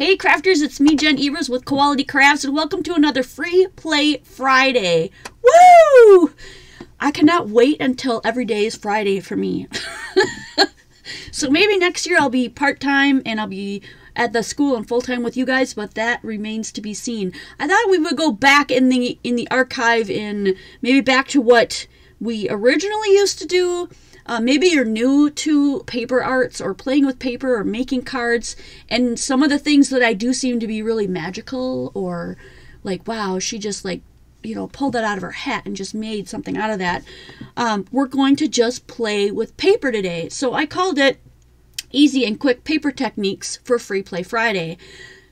Hey crafters, it's me, Jen Evers with Quality Crafts, and welcome to another Free Play Friday. Woo! I cannot wait until every day is Friday for me. So maybe next year I'll be part-time and I'll be at the school and full-time with you guys, but that remains to be seen. I thought we would go back in the archive and maybe back to what we originally used to do. Maybe you're new to paper arts or playing with paper or making cards, and some of the things that I do seem to be really magical, or like, wow, she just like, you know, pulled that out of her hat and just made something out of that. We're going to just play with paper today. So I called it Easy and Quick Paper Techniques for Free Play Friday,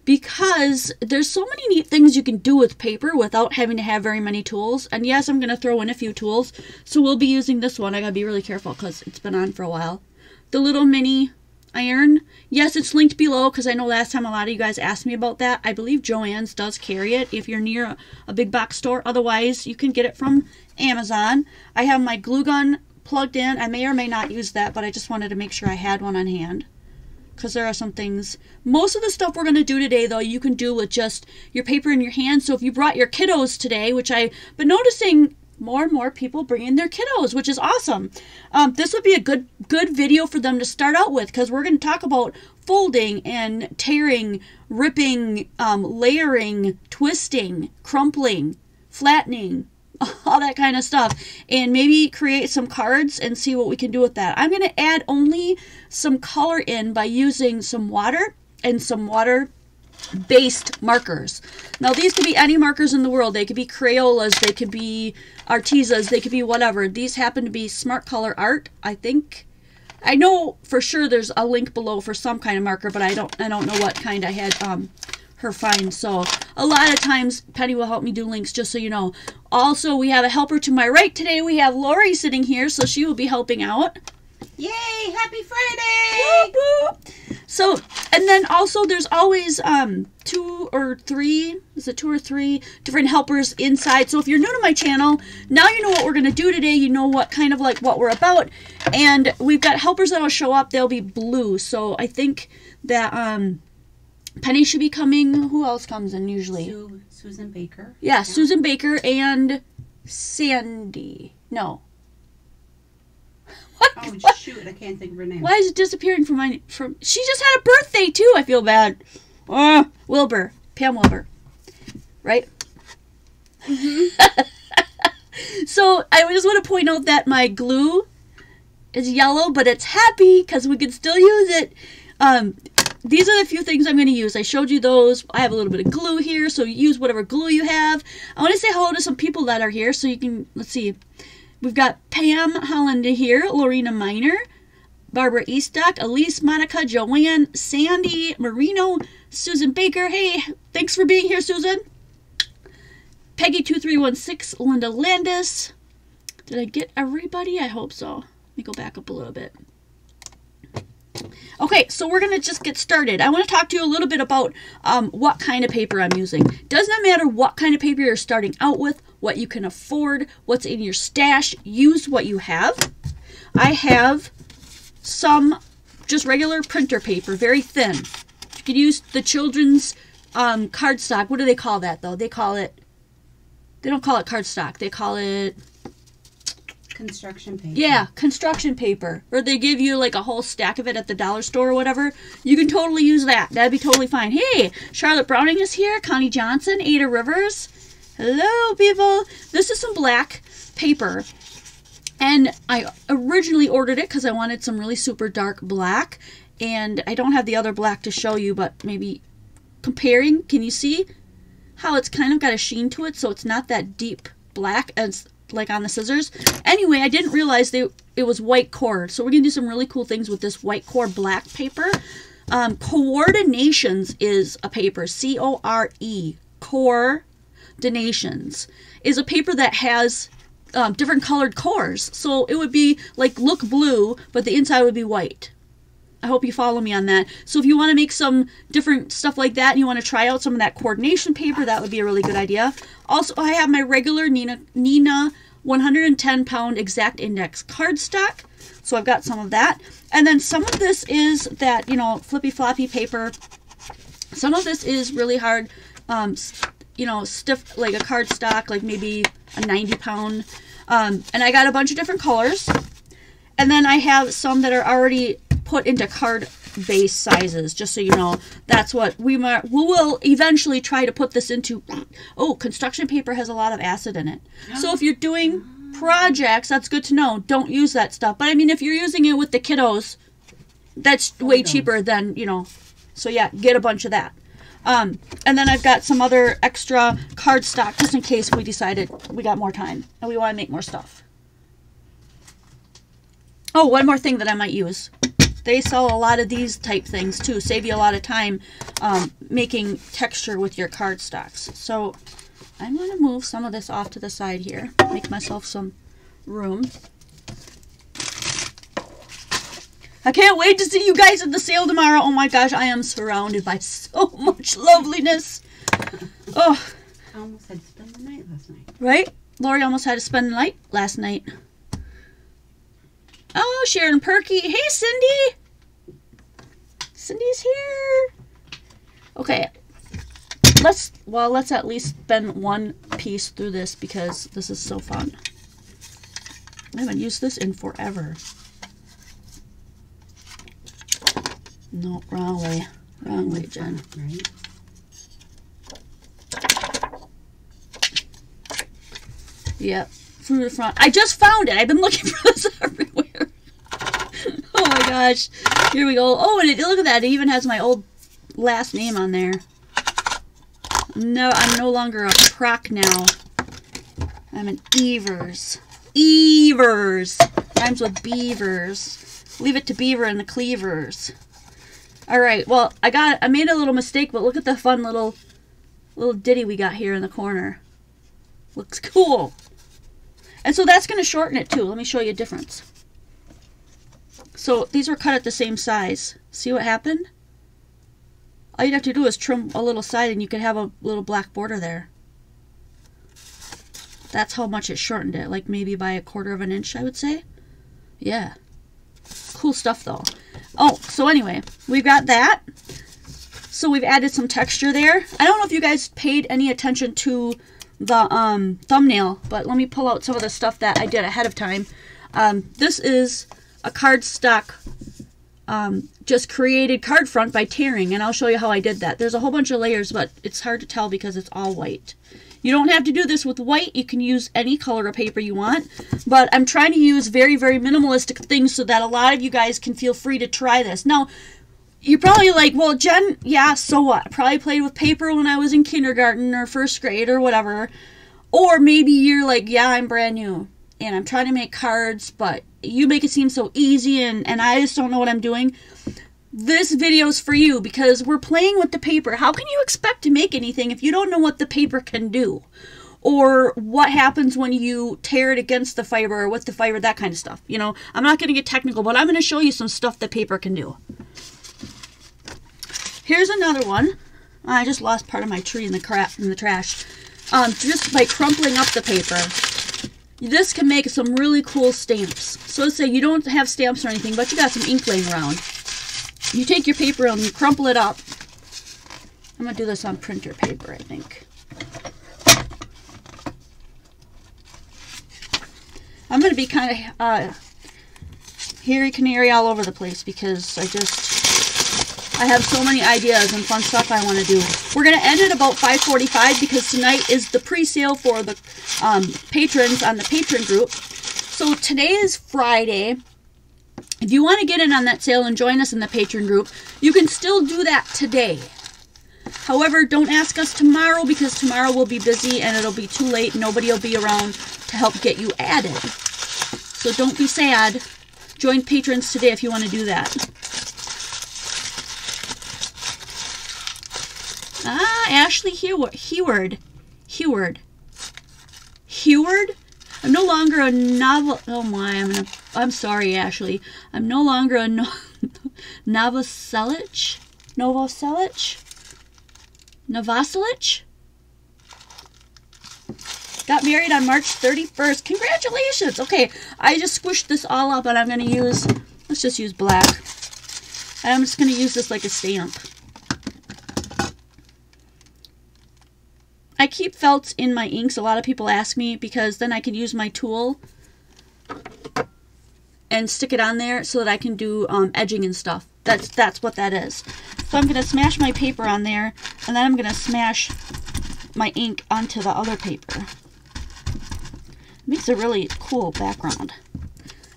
because there's so many neat things you can do with paper without having to have very many tools. And yes, I'm going to throw in a few tools. So we'll be using this one. I got to be really careful because it's been on for a while. The little mini iron. Yes, it's linked below because I know last time a lot of you guys asked me about that. I believe Joann's does carry it if you're near a big box store. Otherwise, you can get it from Amazon. I have my glue gun plugged in. I may or may not use that, but I just wanted to make sure I had one on hand, because there are some things. Most of the stuff we're going to do today, though, you can do with just your paper in your hand. So if you brought your kiddos today, which I've been noticing more and more people bringing their kiddos, which is awesome. This would be a good video for them to start out with, because we're going to talk about folding and tearing, ripping, layering, twisting, crumpling, flattening, all that kind of stuff, and maybe create some cards and see what we can do with that. I'm going to add only some color in by using some water and some water-based markers. Now, these could be any markers in the world. They could be Crayolas, they could be Artisas, they could be whatever. These happen to be Smart Color Art, I think. I know for sure there's a link below for some kind of marker, but I don't know what kind I had her find. So a lot of times Penny will help me do links, just so you know. Also, we have a helper to my right today. We have Lori sitting here, so she will be helping out. Yay! Happy Friday! Woo, woo. So, and then also there's always 2 or 3 different helpers inside. So if you're new to my channel, now you know what we're going to do today. You know what kind of like what we're about. And we've got helpers that'll show up. They'll be blue. So I think that Penny should be coming. Who else comes in usually? Susan Baker. Yeah, Susan Baker and Sandy. No. What? Oh, shoot. I can't think of her name. Why is it disappearing from my... She just had a birthday, too. I feel bad. Wilbur. Pam Wilbur. Right? Mm-hmm. So, I just want to point out that my glue is yellow, but it's happy because we can still use it. These are the few things I'm going to use. I showed you those. I have a little bit of glue here, so use whatever glue you have. I want to say hello to some people that are here, so you can... Let's see. We've got Pam Holland here, Lorena Miner, Barbara Eastock, Elise, Monica, Joanne, Sandy, Marino, Susan Baker. Hey, thanks for being here, Susan. Peggy2316, Linda Landis. Did I get everybody? I hope so. Let me go back up a little bit. Okay, so we're going to just get started. I want to talk to you a little bit about what kind of paper I'm using. Does not matter what kind of paper you're starting out with, what you can afford, what's in your stash. Use what you have. I have some just regular printer paper, very thin. You can use the children's cardstock. What do they call that, though? They don't call it cardstock. They call it... construction paper. Yeah, construction paper. Or they give you like a whole stack of it at the dollar store or whatever. You can totally use that. That'd be totally fine. Hey, Charlotte Browning is here. Connie Johnson, Ada Rivers. Hello, people. This is some black paper. And I originally ordered it because I wanted some really super dark black. And I don't have the other black to show you, but maybe comparing, can you see how it's kind of got a sheen to it? So it's not that deep black as like on the scissors. Anyway, I didn't realize it was white cord. So we're going to do some really cool things with this white cord black paper. Coordinations is a paper. C-O-R-E. Coordinations is a paper that has different colored cores. So it would be like look blue, but the inside would be white. I hope you follow me on that. So if you want to make some different stuff like that and you want to try out some of that coordination paper, that would be a really good idea. Also, I have my regular Nina 110-pound exact index cardstock. So I've got some of that. And then some of this is that, you know, flippy floppy paper Some of this is really hard, you know, stiff, like a cardstock, like maybe a 90-pound. And I got a bunch of different colors. And then I have some that are already put into card base sizes, just so you know. That's what we will eventually try to put this into. Oh, construction paper has a lot of acid in it. So if you're doing projects, that's good to know. Don't use that stuff. But I mean, if you're using it with the kiddos, that's way cheaper than, you know. So yeah, get a bunch of that. And then I've got some other extra cardstock just in case we decided we got more time and we want to make more stuff. Oh, one more thing that I might use. They sell a lot of these type things too. Save you a lot of time making texture with your cardstocks. So I'm going to move some of this off to the side here. Make myself some room. I can't wait to see you guys at the sale tomorrow. Oh my gosh, I am surrounded by so much loveliness. Oh. I almost had to spend the night last night. Right? Lori almost had to spend the night last night. Oh, Sharon Perky. Hey, Cindy. Cindy's here. Okay. Let's at least spend one piece through this because this is so fun. I haven't used this in forever. No, wrong way. Wrong way, Jen. Right. Yep. Through the front. I just found it. I've been looking for this everywhere. Oh my gosh. Here we go. Oh, and look at that. It even has my old last name on there. No, I'm no longer a Proc now. I'm an Evers. Evers. Rhymes with beavers. Leave it to Beaver and the Cleavers. Alright, well, I made a little mistake, but look at the fun little ditty we got here in the corner. Looks cool. And so that's going to shorten it too. Let me show you a difference. So these were cut at the same size. See what happened? All you'd have to do is trim a little side and you could have a little black border there. That's how much it shortened it. Like maybe by 1/4 of an inch, I would say. Yeah. Cool stuff though. Oh, so anyway, we've got that. So we've added some texture there. I don't know if you guys paid any attention to the thumbnail, but let me pull out some of the stuff that I did ahead of time. This is a cardstock just created card front by tearing, and I'll show you how I did that. There's a whole bunch of layers, but it's hard to tell because it's all white. You don't have to do this with white. You can use any color of paper you want, but I'm trying to use very, very minimalistic things so that a lot of you guys can feel free to try this. Now, you're probably like, well, Jen, yeah, so what? I probably played with paper when I was in kindergarten or first grade or whatever. Or maybe you're like, yeah, I'm brand new and I'm trying to make cards, but you make it seem so easy and I just don't know what I'm doing. This video's for you because we're playing with the paper. How can you expect to make anything if you don't know what the paper can do? Or what happens when you tear it against the fiber or with the fiber, that kind of stuff. You know, I'm not going to get technical, but I'm going to show you some stuff that paper can do. Here's another one. I just lost part of my tree in the trash. Just by crumpling up the paper. This can make some really cool stamps. So let's say you don't have stamps or anything, but you got some ink laying around. You take your paper and you crumple it up. I'm going to do this on printer paper, I think. I'm going to be kind of hairy canary all over the place because I have so many ideas and fun stuff I want to do. We're going to end at about 5:45 because tonight is the pre-sale for the patrons on the patron group. So today is Friday. If you want to get in on that sale and join us in the patron group, you can still do that today. However, don't ask us tomorrow because tomorrow we'll be busy and it'll be too late. Nobody will be around to help get you added. So don't be sad. Join patrons today if you want to do that. Ashley Heward. I'm no longer a novel. Oh my, I'm sorry, Ashley. I'm no longer a Novoselic. Got married on March 31st. Congratulations. Okay, I just squished this all up and I'm going to use, let's just use black. I'm just going to use this like a stamp. I keep felts in my inks. A lot of people ask me because then I can use my tool and stick it on there so that I can do edging and stuff. That's what that is. So I'm going to smash my paper on there, and then I'm going to smash my ink onto the other paper. It makes a really cool background.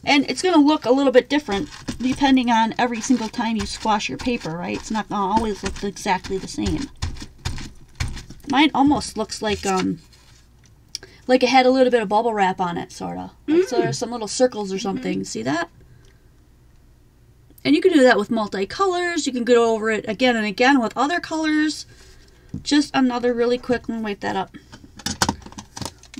And it's going to look a little bit different depending on every single time you squash your paper, right? It's not going to always look exactly the same. Mine almost looks like it had a little bit of bubble wrap on it, sort of. Like, so there's some little circles or something. See that? And you can do that with multicolors. You can go over it again and again with other colors. Just another really quick one. Wipe that up.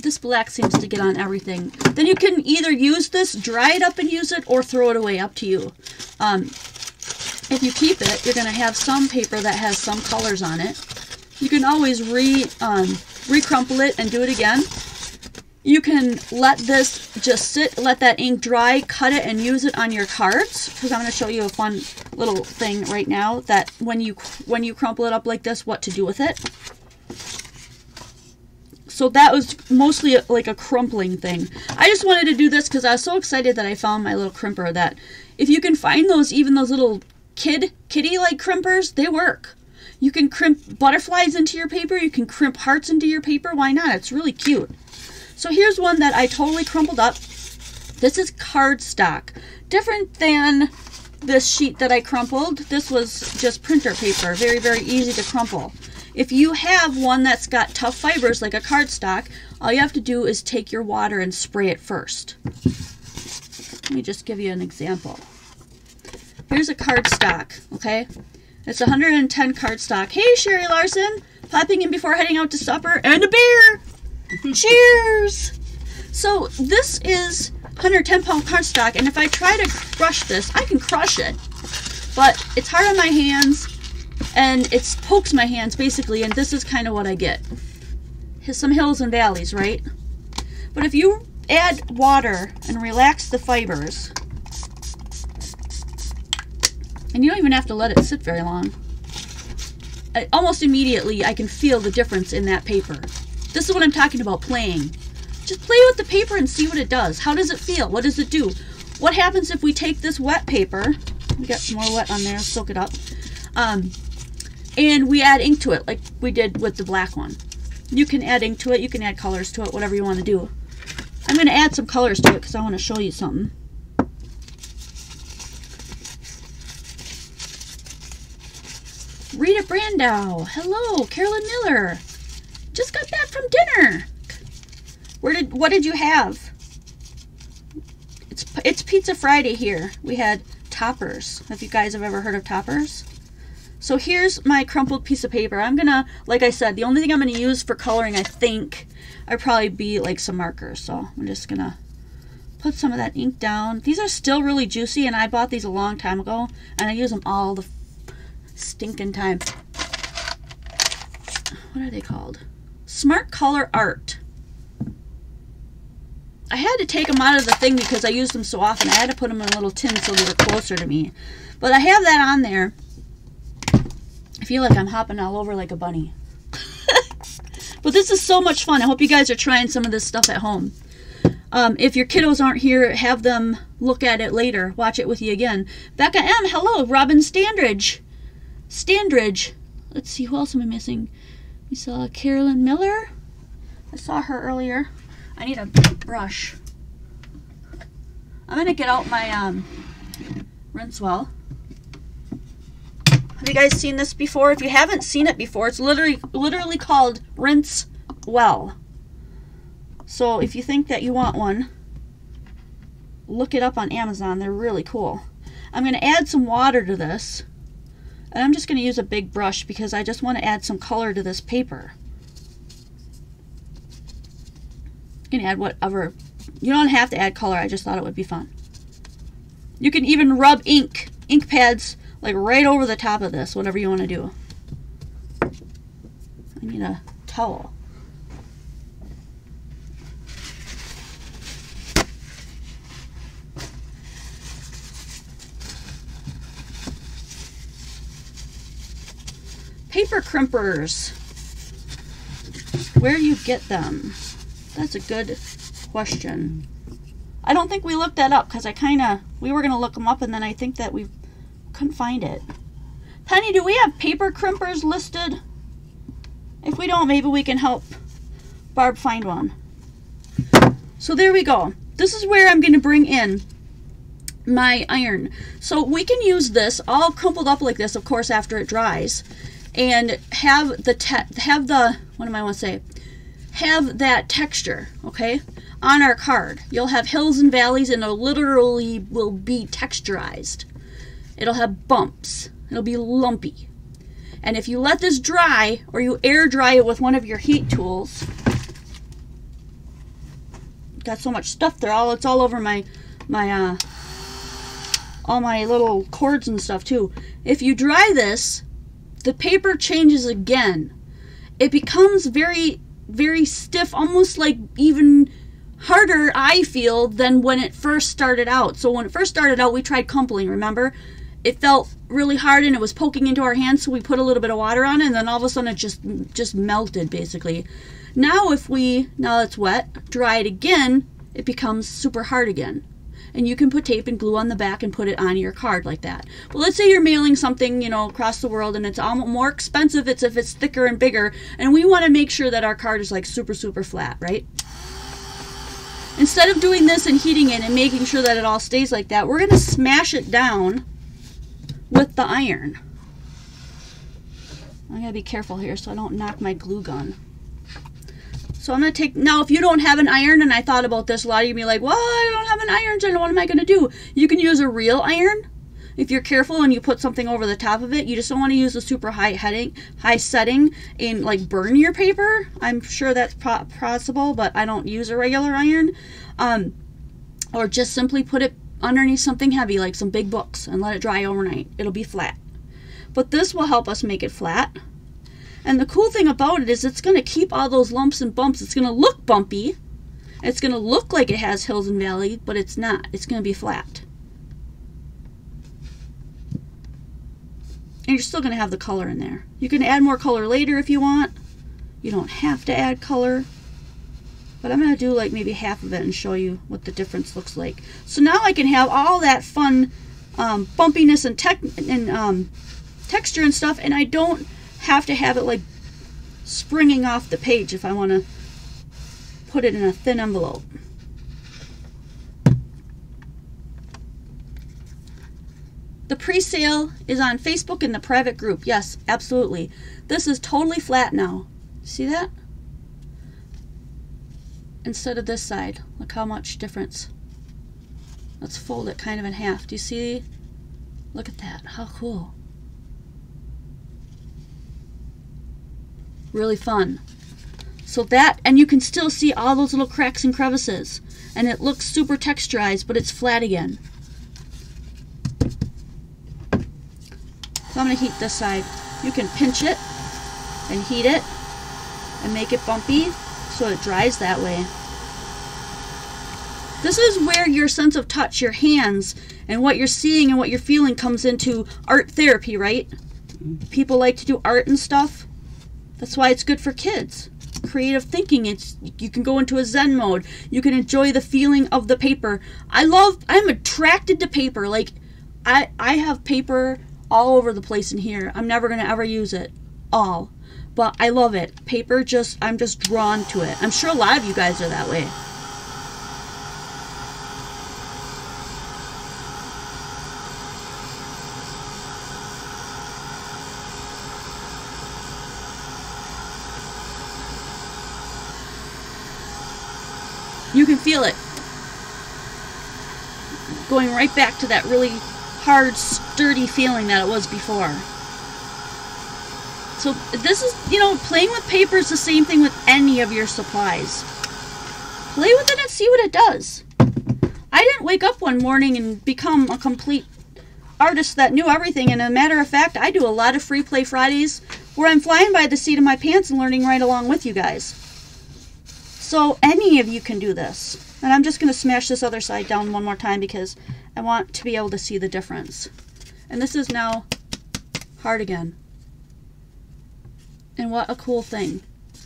This black seems to get on everything. Then you can either use this, dry it up and use it, or throw it away, up to you. If you keep it, you're going to have some paper that has some colors on it. You can always re-crumple it and do it again. You can let this just sit, let that ink dry, cut it, and use it on your cards. Because I'm going to show you a fun little thing right now that when you crumple it up like this, what to do with it. So that was mostly like a crumpling thing. I just wanted to do this because I was so excited that I found my little crimper, that if you can find those, even those little kitty-like crimpers, they work. You can crimp butterflies into your paper. You can crimp hearts into your paper. Why not? It's really cute. So here's one that I totally crumpled up. This is cardstock. Different than this sheet that I crumpled. This was just printer paper. Very, very easy to crumple. If you have one that's got tough fibers like a cardstock, all you have to do is take your water and spray it first. Let me just give you an example. Here's a cardstock, okay? It's 110 cardstock. Hey, Sherry Larson, popping in before heading out to supper, and a beer. Cheers! So this is 110 pound cardstock, and if I try to crush this, I can crush it. But it's hard on my hands, and it pokes my hands basically, and this is kind of what I get. Some hills and valleys, right? But if you add water and relax the fibers, and you don't even have to let it sit very long, almost immediately I can feel the difference in that paper. This is what I'm talking about, playing. Just play with the paper and see what it does. How does it feel? What does it do? What happens if we take this wet paper, we got some more wet on there, soak it up, and we add ink to it like we did with the black one. You can add ink to it, you can add colors to it, whatever you want to do. I'm going to add some colors to it because I want to show you something. Rita Brandow, hello. Carolyn Miller, just got back from dinner. What did you have? It's Pizza Friday here. We had toppers. Have you guys ever heard of toppers? So here's my crumpled piece of paper. I'm gonna, like I said, the only thing I'm gonna use for coloring, I think, I'd probably be like some markers. So I'm just gonna put some of that ink down. These are still really juicy, and I bought these a long time ago, and I use them all the stinking time. What are they called? Smart Color Art. I had to take them out of the thing because I used them so often. I had to put them in a little tin so they were closer to me. But I have that on there. I feel like I'm hopping all over like a bunny. But this is so much fun. I hope you guys are trying some of this stuff at home. If your kiddos aren't here, have them look at it later. Watch it with you again. Becca M. Hello. Robin Standridge. Let's see. Who else am I missing? We saw Carolyn Miller. I saw her earlier. I need a brush. I'm going to get out my rinse well. Have you guys seen this before? If you haven't seen it before, it's literally called Rinse Well. So if you think that you want one, look it up on Amazon. They're really cool. I'm going to add some water to this. And I'm just going to use a big brush because I just want to add some color to this paper. You can add whatever. You don't have to add color. I just thought it would be fun. You can even rub ink pads like right over the top of this, whatever you want to do. I need a towel. Paper crimpers. Where do you get them? That's a good question. I don't think we looked that up because we were going to look them up and then I think that we couldn't find it. Penny, do we have paper crimpers listed? If we don't, maybe we can help Barb find one. So there we go. This is where I'm going to bring in my iron. So we can use this all crumpled up like this, of course, after it dries, and have that texture, okay, on our card. You'll have hills and valleys, and it literally will be texturized. It'll have bumps. It'll be lumpy. And if you let this dry, or you air dry it with one of your heat tools, got so much stuff there, it's all over all my little cords and stuff too. If you dry this, the paper changes again. It becomes very, very stiff, almost like even harder, I feel, than when it first started out. So when it first started out, we tried crumpling, remember? It felt really hard and it was poking into our hands, so we put a little bit of water on it, and then all of a sudden it just melted, basically. Now now it's wet, dry it again, it becomes super hard again. And you can put tape and glue on the back and put it on your card like that. Well, let's say you're mailing something, you know, across the world, and it's almost more expensive if it's thicker and bigger, and we want to make sure that our card is like super, super flat, right? Instead of doing this and heating it and making sure that it all stays like that, we're going to smash it down with the iron. I gotta be careful here so I don't knock my glue gun. So I'm going to take, now if you don't have an iron, and I thought about this, a lot of you be like, well, I don't have an iron, Jen, what am I going to do? You can use a real iron. If you're careful and you put something over the top of it, you just don't want to use a super high setting and like burn your paper. I'm sure that's possible, but I don't use a regular iron. Or just simply put it underneath something heavy like some big books and let it dry overnight. It'll be flat. But this will help us make it flat. And the cool thing about it is it's going to keep all those lumps and bumps. It's going to look bumpy. It's going to look like it has hills and valleys, but it's not. It's going to be flat. And you're still going to have the color in there. You can add more color later if you want. You don't have to add color. But I'm going to do like maybe half of it and show you what the difference looks like. So now I can have all that fun bumpiness and texture and stuff, and I don't have to have it like springing off the page if I want to put it in a thin envelope. The pre-sale is on Facebook in the private group. Yes, absolutely. This is totally flat now. See that? Instead of this side. Look how much difference. Let's fold it kind of in half. Do you see? Look at that. How cool. Really fun. So that, and you can still see all those little cracks and crevices. And it looks super texturized, but it's flat again. So I'm going to heat this side. You can pinch it and heat it and make it bumpy so it dries that way. This is where your sense of touch, your hands, and what you're seeing and what you're feeling comes into art therapy, right? People like to do art and stuff. That's why it's good for kids. Creative thinking. You can go into a Zen mode. You can enjoy the feeling of the paper. I'm attracted to paper. Like, I have paper all over the place in here. I'm never going to ever use it all. But I love it. Paper, I'm just drawn to it. I'm sure a lot of you guys are that way. You can feel it going right back to that really hard, sturdy feeling that it was before. So this is, you know, playing with paper is the same thing with any of your supplies. Play with it and see what it does. I didn't wake up one morning and become a complete artist that knew everything. And as a matter of fact, I do a lot of Free Play Fridays where I'm flying by the seat of my pants and learning right along with you guys. So any of you can do this. And I'm just going to smash this other side down one more time because I want to be able to see the difference. And this is now hard again. And what a cool thing.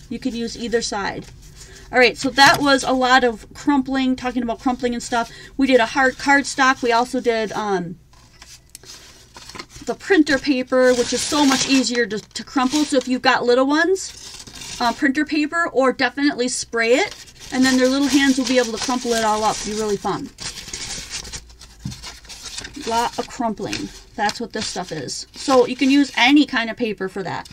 You could use either side. All right, so that was a lot of crumpling, talking about crumpling and stuff. We did a hard cardstock. We also did the printer paper, which is so much easier to crumple. So if you've got little ones, printer paper, or definitely spray it, and then their little hands will be able to crumple it all up. It'll be really fun. A lot of crumpling. That's what this stuff is. So you can use any kind of paper for that.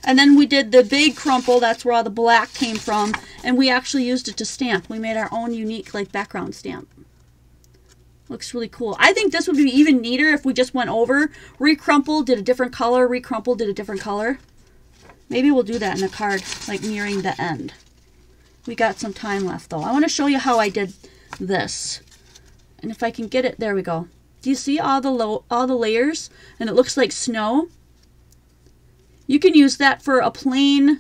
And then we did the big crumple. That's where all the black came from. And we actually used it to stamp. We made our own unique like background stamp. Looks really cool. I think this would be even neater if we just went over, recrumpled, did a different color, recrumpled, did a different color. Maybe we'll do that in a card, like nearing the end. We got some time left though. I want to show you how I did this. And if I can get it, there we go. Do you see all the layers? And it looks like snow. You can use that for a plain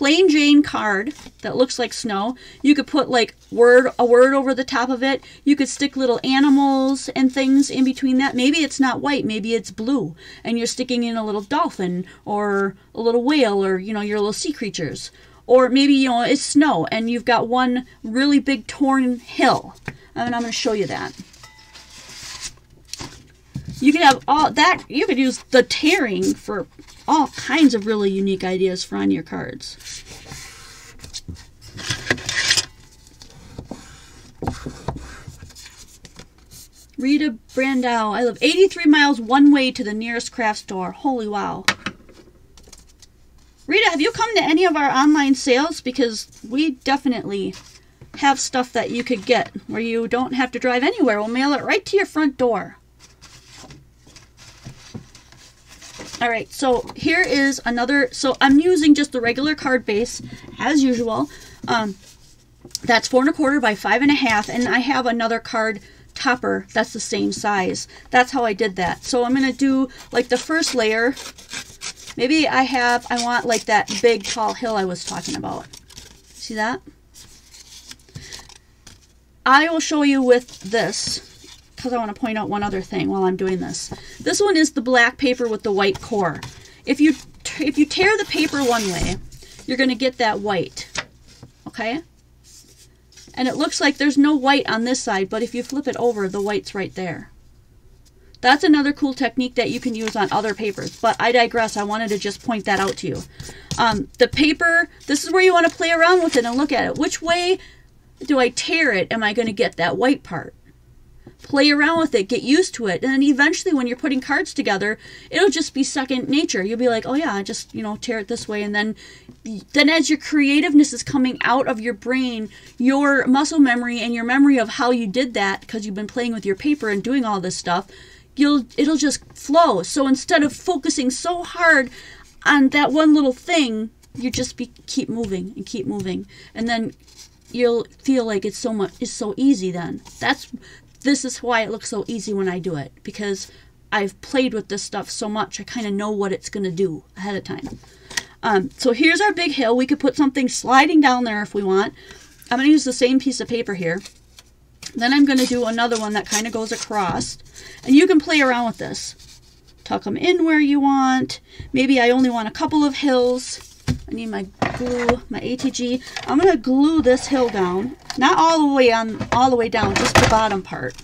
Jane card that looks like snow. You could put like a word over the top of it. You could stick little animals and things in between that. Maybe it's not white, maybe it's blue, and you're sticking in a little dolphin or a little whale, or your little sea creatures. Or maybe it's snow and you've got one really big torn hill. And I'm going to show you that. You could have all that. You could use the tearing for all kinds of really unique ideas for on your cards. Rita Brandau. I live 83 miles one way to the nearest craft store. Holy wow. Rita, have you come to any of our online sales? Because we definitely have stuff that you could get where you don't have to drive anywhere. We'll mail it right to your front door. All right, so here is another. So I'm using just the regular card base as usual. That's 4 1/4 by 5 1/2, and I have another card topper that's the same size. That's how I did that. So I'm gonna do like the first layer. Maybe I want like that big tall hill I was talking about. See that? I will show you with this, because I want to point out one other thing while I'm doing this. This one is the black paper with the white core. If you tear the paper one way, you're going to get that white. Okay? And it looks like there's no white on this side, but if you flip it over, the white's right there. That's another cool technique that you can use on other papers, but I digress. I wanted to just point that out to you. The paper, this is where you want to play around with it and look at it. Which way do I tear it? Am I going to get that white part? Play around with it, get used to it, and then eventually when you're putting cards together, it'll just be second nature. You'll be like, oh yeah, I just, tear it this way, and then as your creativeness is coming out of your brain, your muscle memory and your memory of how you did that, because you've been playing with your paper and doing all this stuff, it'll just flow. So instead of focusing so hard on that one little thing, you just keep moving and keep moving, and then you'll feel like it's so easy. Then this is why it looks so easy when I do it, because I've played with this stuff so much. I kind of know what it's going to do ahead of time. So here's our big hill. We could put something sliding down there if we want. I'm going to use the same piece of paper here. Then I'm going to do another one that kind of goes across. And you can play around with this. Tuck them in where you want. Maybe I only want a couple of hills. I need my glue, my ATG. I'm going to glue this hill down. Not all the way down, just the bottom part.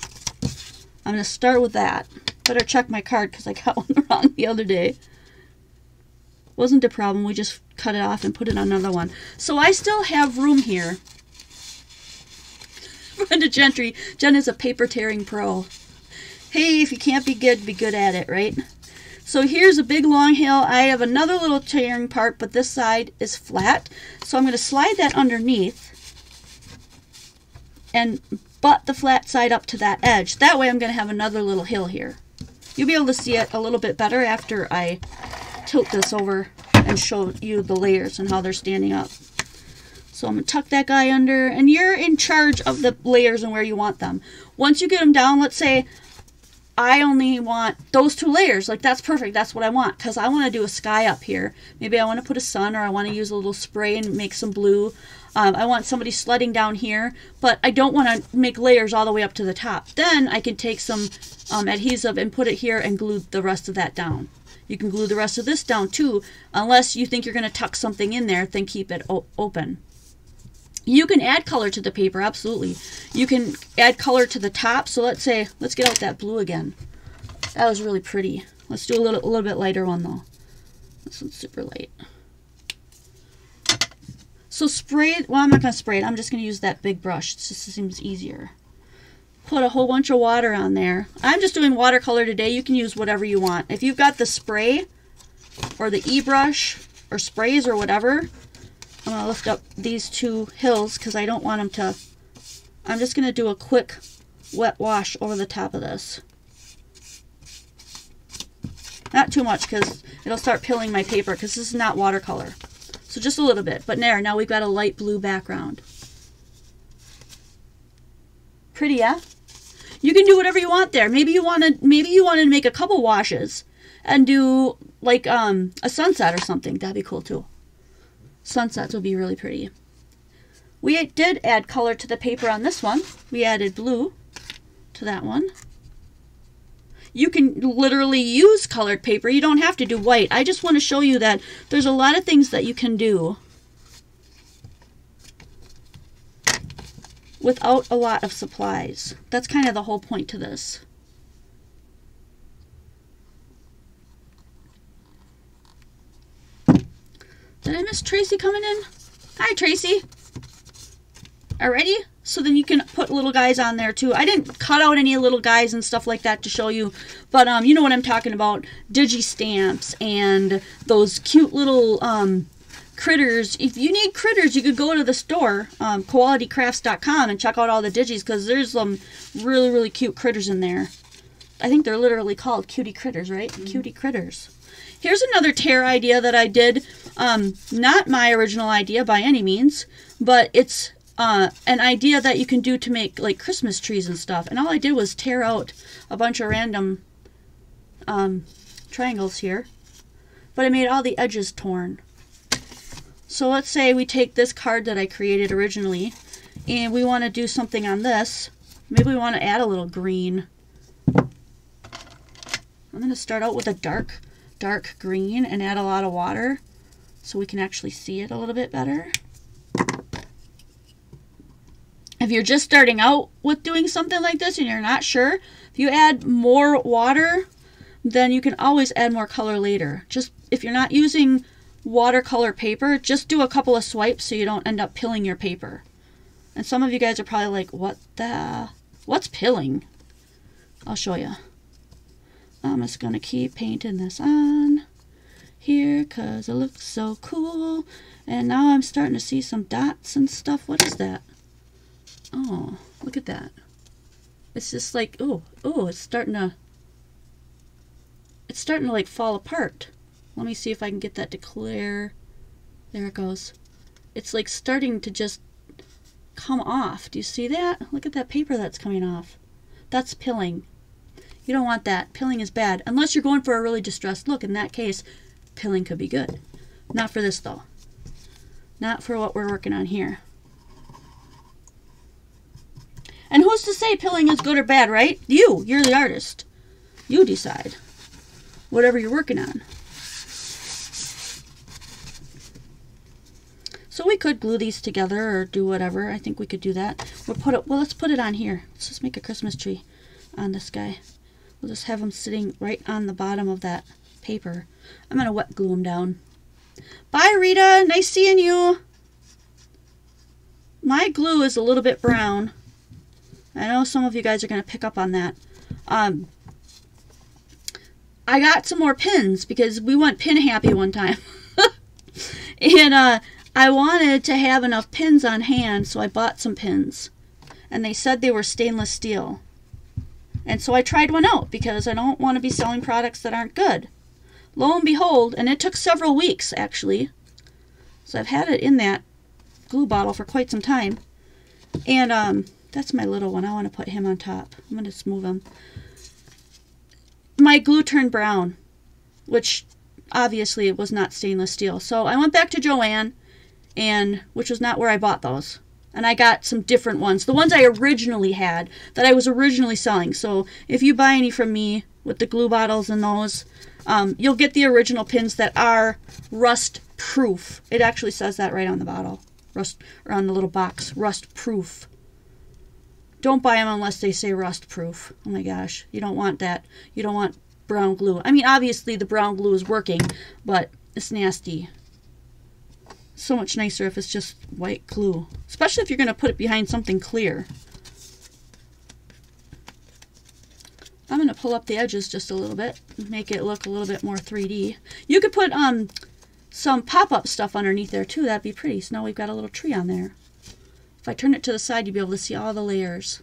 I'm going to start with that. Better check my card because I got one wrong the other day. Wasn't a problem. We just cut it off and put it on another one. So I still have room here. Brenda Gentry. Jen is a paper tearing pro. Hey, if you can't be good at it, right? So here's a big long hill. I have another little tearing part, but this side is flat. So I'm going to slide that underneath and butt the flat side up to that edge. That way I'm going to have another little hill here. You'll be able to see it a little bit better after I tilt this over and show you the layers and how they're standing up. So I'm going to tuck that guy under, and you're in charge of the layers and where you want them. Once you get them down, let's say I only want those 2 layers. Like, that's perfect. That's what I want, because I want to do a sky up here. Maybe I want to put a sun, or I want to use a little spray and make some blue. I want somebody sledding down here, but I don't want to make layers all the way up to the top. Then I can take some adhesive and put it here and glue the rest of that down. You can glue the rest of this down too, unless you think you're going to tuck something in there, then keep it open. You can add color to the paper, absolutely. You can add color to the top. So let's get out that blue again. That was really pretty. Let's do a little bit lighter one though. This one's super light. So spray it. Well, I'm not going to spray it. I'm just going to use that big brush. It just seems easier. Put a whole bunch of water on there. I'm just doing watercolor today. You can use whatever you want. If you've got the spray or the e-brush or sprays or whatever, I'm going to lift up these two hills because I don't want them to... I'm just going to do a quick wet wash over the top of this. Not too much because it'll start peeling my paper because this is not watercolor. So just a little bit. But there, now we've got a light blue background. Pretty, yeah? You can do whatever you want there. Maybe you wanted to make a couple washes and do like a sunset or something. That'd be cool too. Sunsets would be really pretty. We did add color to the paper on this one. We added blue to that one. You can literally use colored paper. You don't have to do white. I just want to show you that there's a lot of things that you can do without a lot of supplies. That's kind of the whole point to this. Did I miss Tracy coming in? Hi, Tracy. Alrighty. So then you can put little guys on there too. I didn't cut out any little guys and stuff like that to show you, but you know what I'm talking about. Digi stamps and those cute little critters. If you need critters, you could go to the store, qualitycrafts.com, and check out all the digis because there's some really, really cute critters in there. I think they're literally called cutie critters, right? Mm-hmm. Cutie critters. Here's another tear idea that I did. Not my original idea by any means, but it's an idea that you can do to make like Christmas trees and stuff. And all I did was tear out a bunch of random triangles here, but I made all the edges torn. So let's say we take this card that I created originally and we want to do something on this. Maybe we want to add a little green. I'm going to start out with a dark green and add a lot of water so we can actually see it a little bit better. If you're just starting out with doing something like this and you're not sure, if you add more water, then you can always add more color later. Just if you're not using watercolor paper, just do a couple of swipes so you don't end up pilling your paper. And some of you guys are probably like, what's pilling? I'll show you. I'm just going to keep painting this on here because it looks so cool. And now I'm starting to see some dots and stuff. What is that? Oh, look at that. It's just like, oh, it's starting to like fall apart. Let me see if I can get that to clear. There it goes. It's like starting to just come off. Do you see that? Look at that paper that's coming off. That's pilling. You don't want that. Pilling is bad. Unless you're going for a really distressed look. In that case, pilling could be good. Not for this though. Not for what we're working on here. And who's to say pilling is good or bad, right? You're the artist. You decide. Whatever you're working on. So we could glue these together or do whatever. I think we could do that. Let's put it on here. Let's just make a Christmas tree on this guy. We'll just have them sitting right on the bottom of that paper. I'm going to wet glue them down. Bye, Rita. Nice seeing you. My glue is a little bit brown. I know some of you guys are going to pick up on that. I got some more pins because we went pin happy one time. And I wanted to have enough pins on hand, so I bought some pins. And they said they were stainless steel. And so I tried one out because I don't want to be selling products that aren't good. Lo and behold, and it took several weeks actually. So I've had it in that glue bottle for quite some time. And that's my little one. I want to put him on top. I'm going to just move him. My glue turned brown, which obviously it was not stainless steel. So I went back to Joann, which was not where I bought those. And I got some different ones. The ones I originally had, that I was originally selling. So if you buy any from me with the glue bottles and those, you'll get the original pins that are rust proof. It actually says that right on the bottle. Rust, or on the little box. Rust proof. Don't buy them unless they say rust proof. Oh my gosh. You don't want that. You don't want brown glue. I mean, obviously the brown glue is working, but it's nasty. So much nicer if it's just white glue, especially if you're going to put it behind something clear. I'm going to pull up the edges just a little bit, make it look a little bit more 3D. You could put some pop-up stuff underneath there too. That'd be pretty. So now we've got a little tree on there. If I turn it to the side, you'd be able to see all the layers.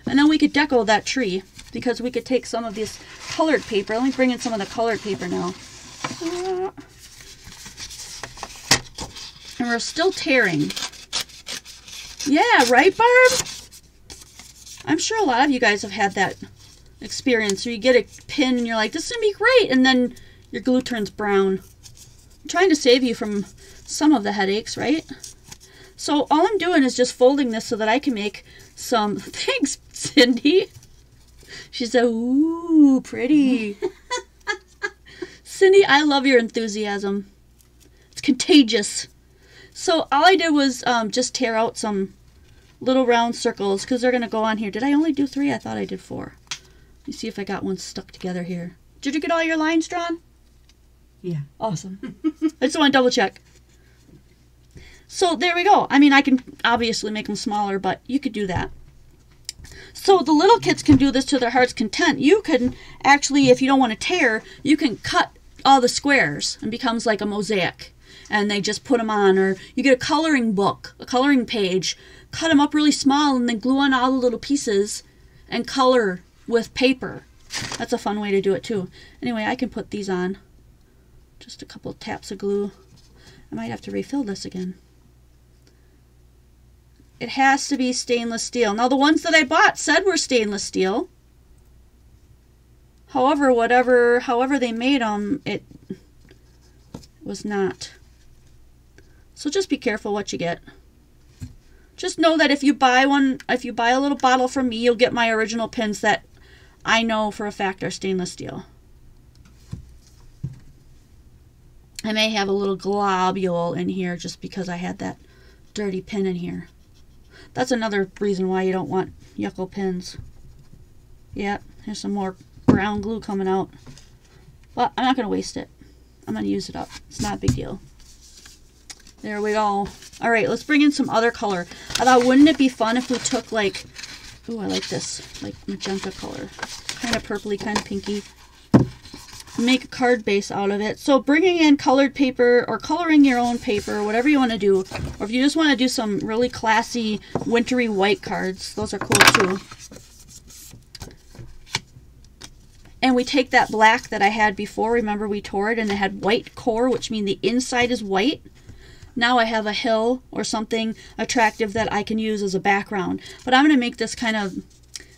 And then we could deco that tree, because we could take some of this colored paper. Let me bring in some of the colored paper now. And we're still tearing. Yeah, right, Barb? I'm sure a lot of you guys have had that experience where you get a pin and you're like, this is going to be great, and then your glue turns brown. I'm trying to save you from some of the headaches, right? So all I'm doing is just folding this so that I can make some... Thanks, Cindy. She said, ooh, pretty. Cindy, I love your enthusiasm. It's contagious. So all I did was just tear out some little round circles because they're going to go on here. Did I only do 3? I thought I did 4. Let me see if I got one stuck together here. Did you get all your lines drawn? Yeah. Awesome. I just want to double check. So there we go. I mean, I can obviously make them smaller, but you could do that. So the little kids can do this to their heart's content. You can actually, if you don't want to tear, you can cut all the squares and it becomes like a mosaic. And they just put them on. Or you get a coloring book, a coloring page, cut them up really small and then glue on all the little pieces and color with paper. That's a fun way to do it too. Anyway, I can put these on. Just a couple taps of glue. I might have to refill this again. It has to be stainless steel. Now the ones that I bought said were stainless steel. However, however they made them, it was not. So just be careful what you get. Just know that if you buy a little bottle from me, you'll get my original pins that I know for a fact are stainless steel. I may have a little globule in here just because I had that dirty pin in here. That's another reason why you don't want yucko pins. Yeah, here's some more brown glue coming out. But I'm not going to waste it. I'm going to use it up. It's not a big deal. There we go. Alright, let's bring in some other color. I thought, wouldn't it be fun if we took like... Ooh, I like this. Like magenta color. Kind of purpley, kind of pinky. Make a card base out of it. So bringing in colored paper or coloring your own paper, whatever you want to do. Or if you just want to do some really classy wintry white cards, those are cool too. And we take that black that I had before. Remember we tore it and it had white core, which means the inside is white. Now I have a hill or something attractive that I can use as a background. But I'm going to make this kind of,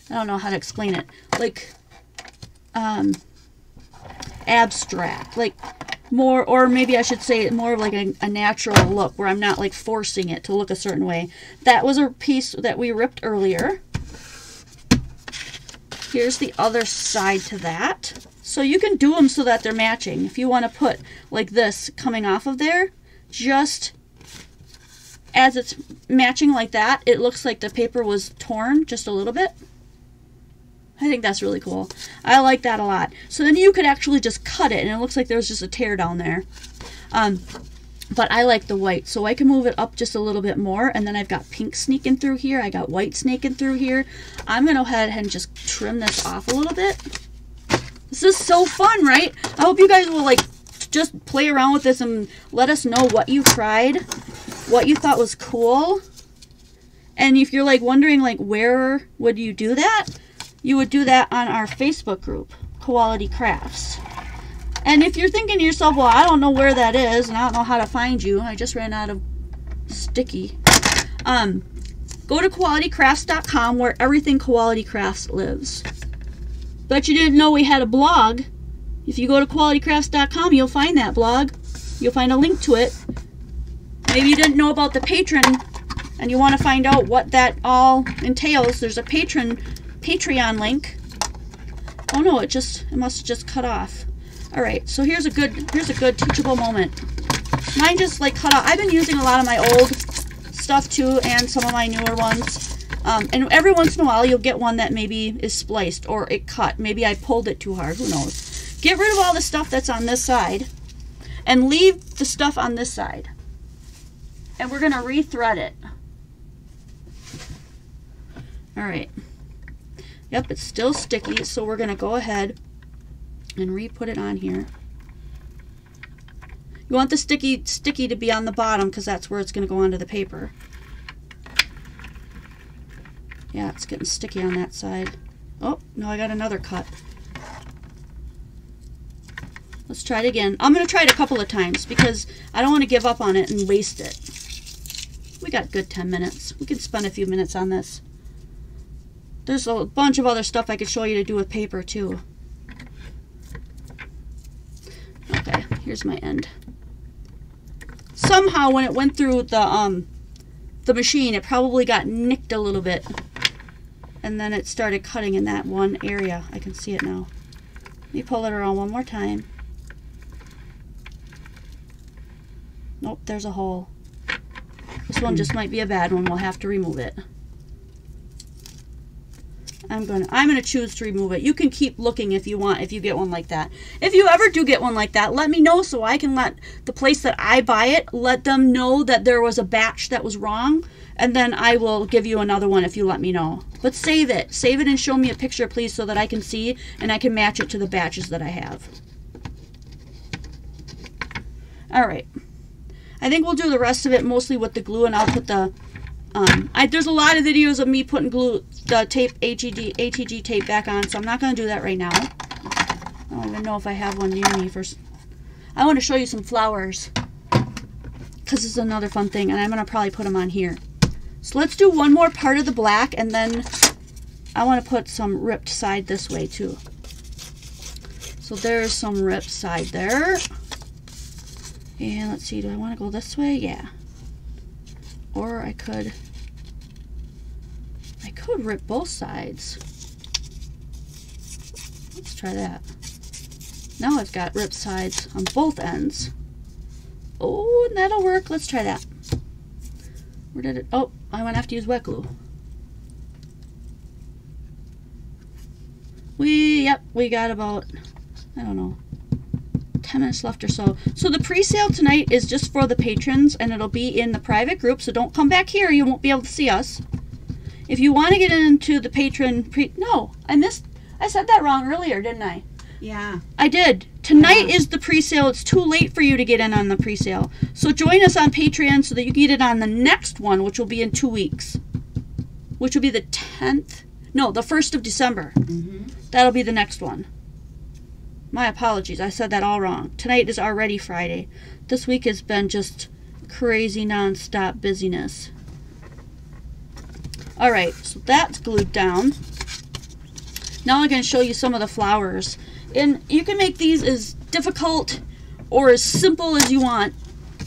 I don't know how to explain it, like abstract, like more, or maybe I should say more of like a natural look where I'm not like forcing it to look a certain way. That was a piece that we ripped earlier. Here's the other side to that. So you can do them so that they're matching. If you want to put like this coming off of there, just as it's matching like that, it looks like the paper was torn just a little bit. I think that's really cool. I like that a lot. So then you could actually just cut it and it looks like there was just a tear down there. But I like the white, so I can move it up just a little bit more, and then I've got pink sneaking through here. I got white sneaking through here. I'm going to go ahead and just trim this off a little bit. This is so fun, right? I hope you guys will like just play around with this and let us know what you tried, what you thought was cool. And if you're like wondering like where would you do that, you would do that on our Facebook group, Quality Crafts. And if you're thinking to yourself, well, I don't know where that is and I don't know how to find you, I just ran out of sticky. Go to qualitycrafts.com where everything Quality Crafts lives. Bet you didn't know we had a blog. If you go to qualitycrafts.com, you'll find that blog. You'll find a link to it. Maybe you didn't know about the Patreon and you want to find out what that all entails, there's a Patreon link. Oh no, it must have just cut off. All right, so here's a good teachable moment. Mine just like cut off. I've been using a lot of my old stuff too, and some of my newer ones. And every once in a while, you'll get one that maybe is spliced or it cut. Maybe I pulled it too hard. Who knows? Get rid of all the stuff that's on this side, and leave the stuff on this side. And we're gonna re-thread it. All right. Yep, it's still sticky, so we're gonna go ahead and re-put it on here. You want the sticky to be on the bottom because that's where it's gonna go onto the paper. Yeah, it's getting sticky on that side. Oh, no, I got another cut. Let's try it again. I'm gonna try it a couple of times because I don't want to give up on it and waste it. We got good 10 minutes. We can spend a few minutes on this. There's a bunch of other stuff I could show you to do with paper too. Okay, here's my end. Somehow when it went through the machine, it probably got nicked a little bit. And then it started cutting in that one area. I can see it now. Let me pull it around one more time. Nope, there's a hole. This one just might be a bad one. We'll have to remove it. I'm gonna choose to remove it. You can keep looking if you want, if you get one like that. If you ever do get one like that, let me know so I can let the place that I buy it, let them know that there was a batch that was wrong, and then I will give you another one if you let me know. But save it. Save it and show me a picture, please, so that I can see and I can match it to the batches that I have. All right. I think we'll do the rest of it mostly with the glue, and I'll put the there's a lot of videos of me putting the tape, ATG tape back on, so I'm not going to do that right now. I don't even know if I have one near me. I want to show you some flowers, because this is another fun thing, and I'm going to probably put them on here. So let's do one more part of the black, and then I want to put some ripped side this way too. So there's some ripped side there. And let's see, do I want to go this way? Yeah. Or I could rip both sides. Let's try that. Now I've got ripped sides on both ends. Oh, and that'll work. Let's try that. Where did it? Oh, I'm going to have to use wet glue. We got about, I don't know, 10 minutes left or so. So the pre-sale tonight is just for the patrons, and it'll be in the private group, so don't come back here. You won't be able to see us. If you want to get into the patron no, I said that wrong earlier, didn't I? Yeah. I did. Tonight is the pre-sale. It's too late for you to get in on the pre-sale. So join us on Patreon so that you can get it on the next one, which will be in 2 weeks. Which will be the 10th. No, the 1st of December. Mm-hmm. That'll be the next one. My apologies. I said that all wrong. Tonight is already Friday. This week has been just crazy non-stop busyness. Alright, so that's glued down. Now I'm going to show you some of the flowers. And you can make these as difficult or as simple as you want,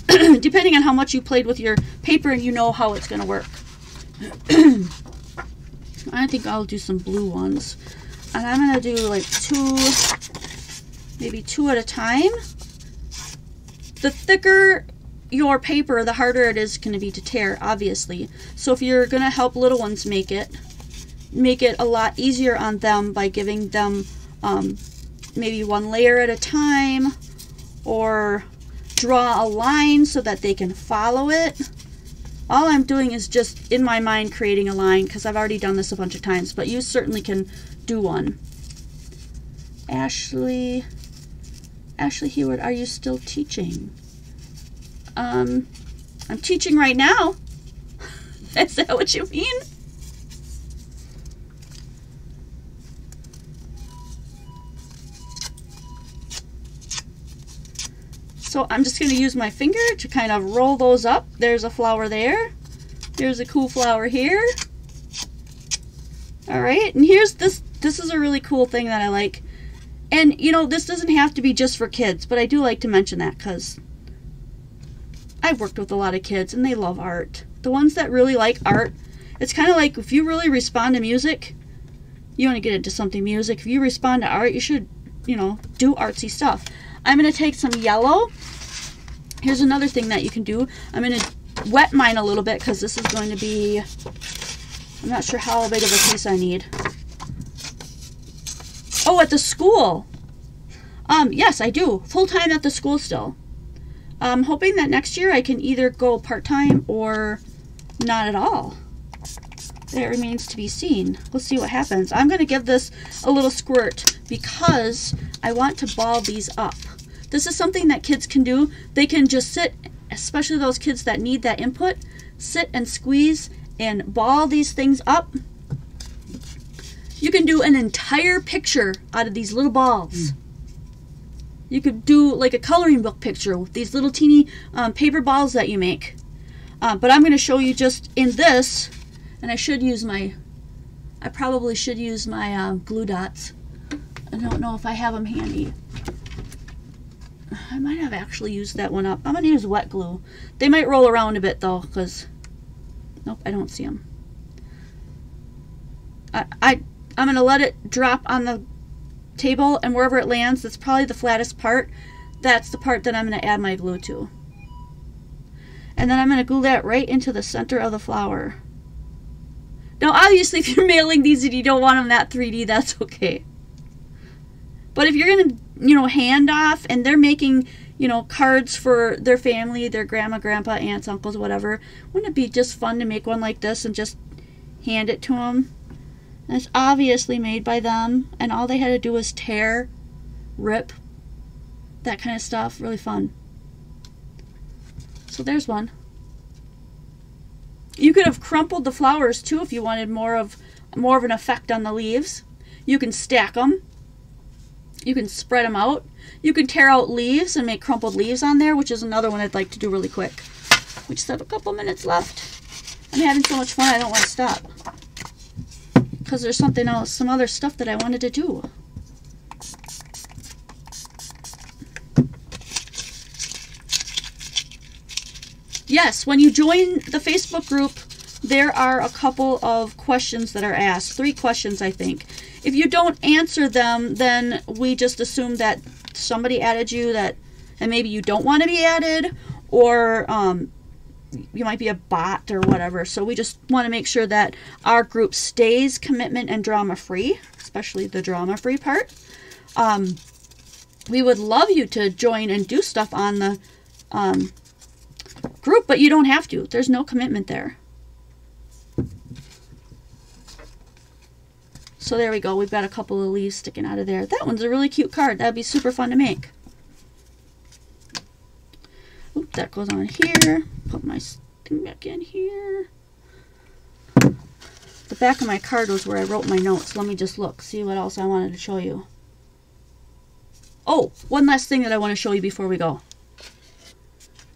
depending on how much you played with your paper and you know how it's going to work. I think I'll do some blue ones. And I'm going to do like maybe two at a time. The thicker your paper, the harder it is going to be to tear, obviously. So if you're going to help little ones make it a lot easier on them by giving them maybe one layer at a time, or draw a line so that they can follow it. All I'm doing is just in my mind creating a line, because I've already done this a bunch of times, but you certainly can do one. Ashley Heward, are you still teaching? I'm teaching right now. Is that what you mean? So I'm just going to use my finger to kind of roll those up. There's a flower there. There's a cool flower here. All right, and here's this. This is a really cool thing that I like. And, you know, this doesn't have to be just for kids, but I do like to mention that because I've worked with a lot of kids and they love art. The ones that really like art. It's kind of like if you really respond to music, you want to get into something music. If you respond to art, you should, you know, do artsy stuff. I'm going to take some yellow. Here's another thing that you can do. I'm going to wet mine a little bit because this is going to be, I'm not sure how big of a piece I need. Oh, at the school. Yes, I do. Full-time at the school still. I'm hoping that next year I can either go part-time or not at all. That remains to be seen. We'll see what happens. I'm going to give this a little squirt because I want to ball these up. This is something that kids can do. They can just sit, especially those kids that need that input, sit and squeeze and ball these things up. You can do an entire picture out of these little balls. You could do like a coloring book picture with these little teeny paper balls that you make. But I'm going to show you just in this, and I probably should use my glue dots. I don't know if I have them handy. I might have actually used that one up. I'm going to use wet glue. They might roll around a bit though, because, nope, I don't see them. I'm going to let it drop on the table, and wherever it lands, that's probably the flattest part. That's the part that I'm going to add my glue to. And then I'm going to glue that right into the center of the flower. Now, obviously, if you're mailing these and you don't want them that 3D, that's okay. But if you're going to, you know, hand off, and they're making, you know, cards for their family, their grandma, grandpa, aunts, uncles, whatever, wouldn't it be just fun to make one like this and just hand it to them? And it's obviously made by them, and all they had to do was tear, rip, that kind of stuff. Really fun. So there's one. You could have crumpled the flowers too if you wanted more of an effect on the leaves. You can stack them. You can spread them out. You can tear out leaves and make crumpled leaves on there, which is another one I'd like to do really quick. We just have a couple minutes left. I'm having so much fun I don't want to stop. Because there's something else, some other stuff that I wanted to do. Yes, when you join the Facebook group, there are a couple of questions that are asked. 3 questions, I think. If you don't answer them, then we just assume that somebody added you that, and maybe you don't want to be added, or you might be a bot or whatever. So we just want to make sure that our group stays commitment and drama free, especially the drama free part. We would love you to join and do stuff on the group, but you don't have to. There's no commitment there. So there we go. We've got a couple of leaves sticking out of there. That one's a really cute card. That'd be super fun to make. Oop, that goes on here. Put my thing back in here. The back of my card was where I wrote my notes. Let me just look, see what else I wanted to show you. Oh, one last thing that I want to show you before we go.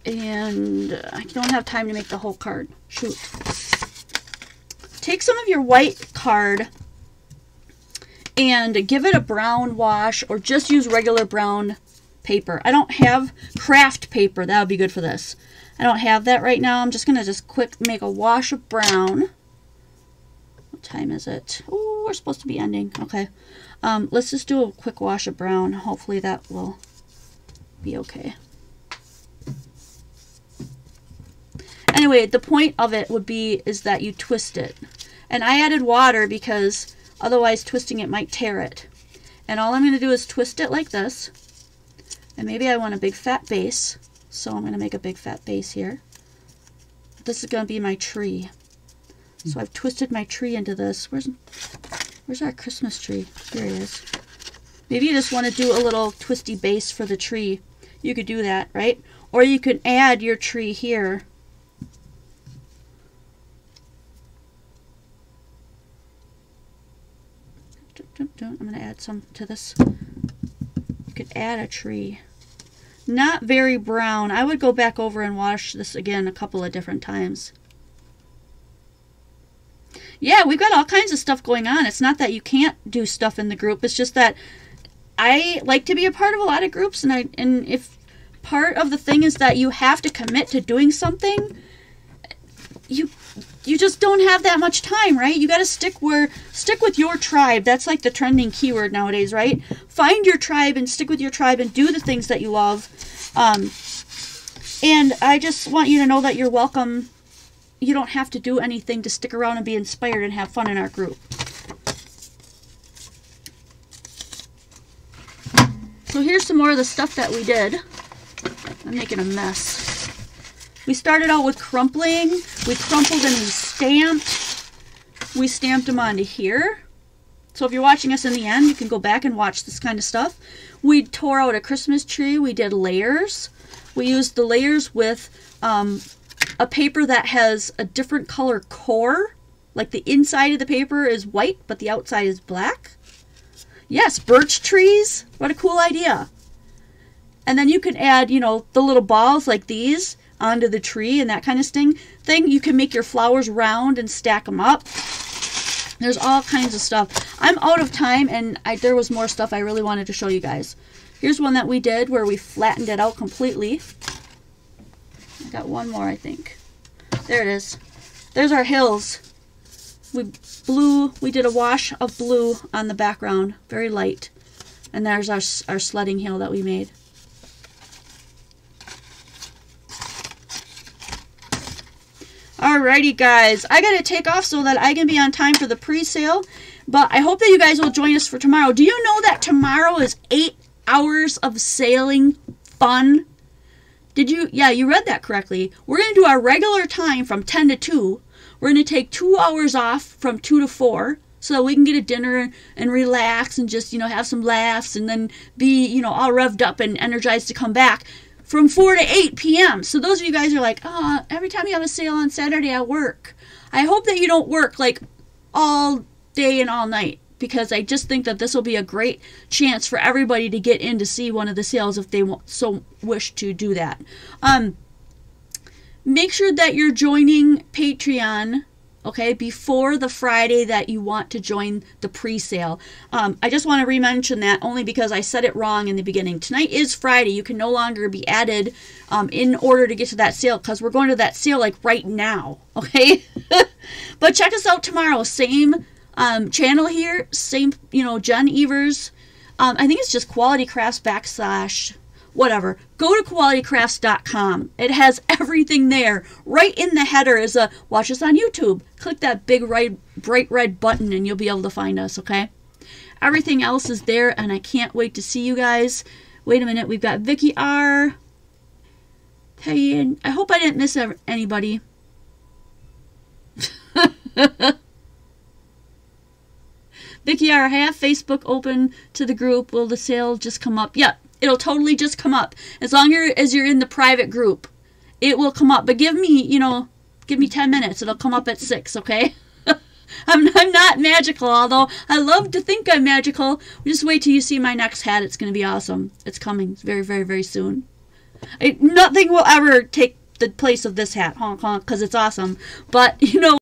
And I don't have time to make the whole card. Shoot. Take some of your white card and give it a brown wash, or just use regular brown paper. I don't have craft paper. That would be good for this. I don't have that right now. I'm just going to quick make a wash of brown. What time is it? Oh, we're supposed to be ending. Okay. Let's just do a quick wash of brown. Hopefully that will be okay. Anyway, the point of it is that you twist it. And I added water because otherwise twisting it might tear it. And all I'm going to do is twist it like this. And maybe I want a big fat base. So I'm going to make a big fat base here. This is going to be my tree. So I've twisted my tree into this. Where's our Christmas tree? Here it is. Maybe you just want to do a little twisty base for the tree. You could do that, right? Or you could add your tree here. I'm going to add some to this. You could add a tree. Not very brown. I would go back over and wash this again a couple of different times. Yeah, we've got all kinds of stuff going on. It's not that you can't do stuff in the group. It's just that I like to be a part of a lot of groups, and if part of the thing is that you have to commit to doing something, you just don't have that much time, right? You got to stick with your tribe. That's like the trending keyword nowadays, right? Find your tribe and stick with your tribe and do the things that you love. And I just want you to know that you're welcome. You don't have to do anything to stick around and be inspired and have fun in our group. So here's some more of the stuff that we did. I'm making a mess. We started out with crumpling. We crumpled and we stamped. We stamped them onto here. So if you're watching us in the end, you can go back and watch this kind of stuff. We tore out a Christmas tree. We did layers. We used the layers with a paper that has a different color core. Like the inside of the paper is white, but the outside is black. Yes, birch trees. What a cool idea. And then you can add, you know, the little balls like these onto the tree and that kind of thing. You can make your flowers round and stack them up. There's all kinds of stuff. I'm out of time, and there was more stuff I really wanted to show you guys. Here's one that we did where we flattened it out completely. I got one more, I think. There it is. There's our hills. We did a wash of blue on the background, very light. And there's our sledding hill that we made. Alrighty, guys. I gotta take off so that I can be on time for the pre-sale. But I hope that you guys will join us for tomorrow. Do you know that tomorrow is 8 hours of sailing fun? Did you? Yeah, you read that correctly. We're gonna do our regular time from 10 to 2. We're gonna take 2 hours off from 2 to 4. So that we can get a dinner and relax and just, you know, have some laughs and then be, you know, all revved up and energized to come back. From 4 to 8 p.m. So those of you guys are like, oh, every time you have a sale on Saturday, I work. I hope that you don't work like all day and all night, because I just think that this will be a great chance for everybody to get in to see one of the sales if they so wish to do that. Make sure that you're joining Patreon, okay, before the Friday that you want to join the pre-sale. I just want to re-mention that only because I said it wrong in the beginning. Tonight is Friday. You can no longer be added in order to get to that sale, because we're going to that sale like right now, okay? But check us out tomorrow. Same channel here, same, you know, Jen Evers. I think it's just Quality Crafts / whatever. Go to qualitycrafts.com. It has everything there. Right in the header is a watch us on YouTube. Click that big bright red button and you'll be able to find us, okay? Everything else is there, and I can't wait to see you guys. Wait a minute. We've got Vicky R. Hey, I hope I didn't miss anybody. Vicky R. Have Facebook open to the group. Will the sale just come up? Yep. It'll totally just come up. As long as you're in the private group, it will come up. But give me 10 minutes. It'll come up at 6, okay? I'm not magical, although I love to think I'm magical. Just wait till you see my next hat. It's going to be awesome. It's coming very, very, very soon. Nothing will ever take the place of this hat, honk, honk, because it's awesome. But, you know,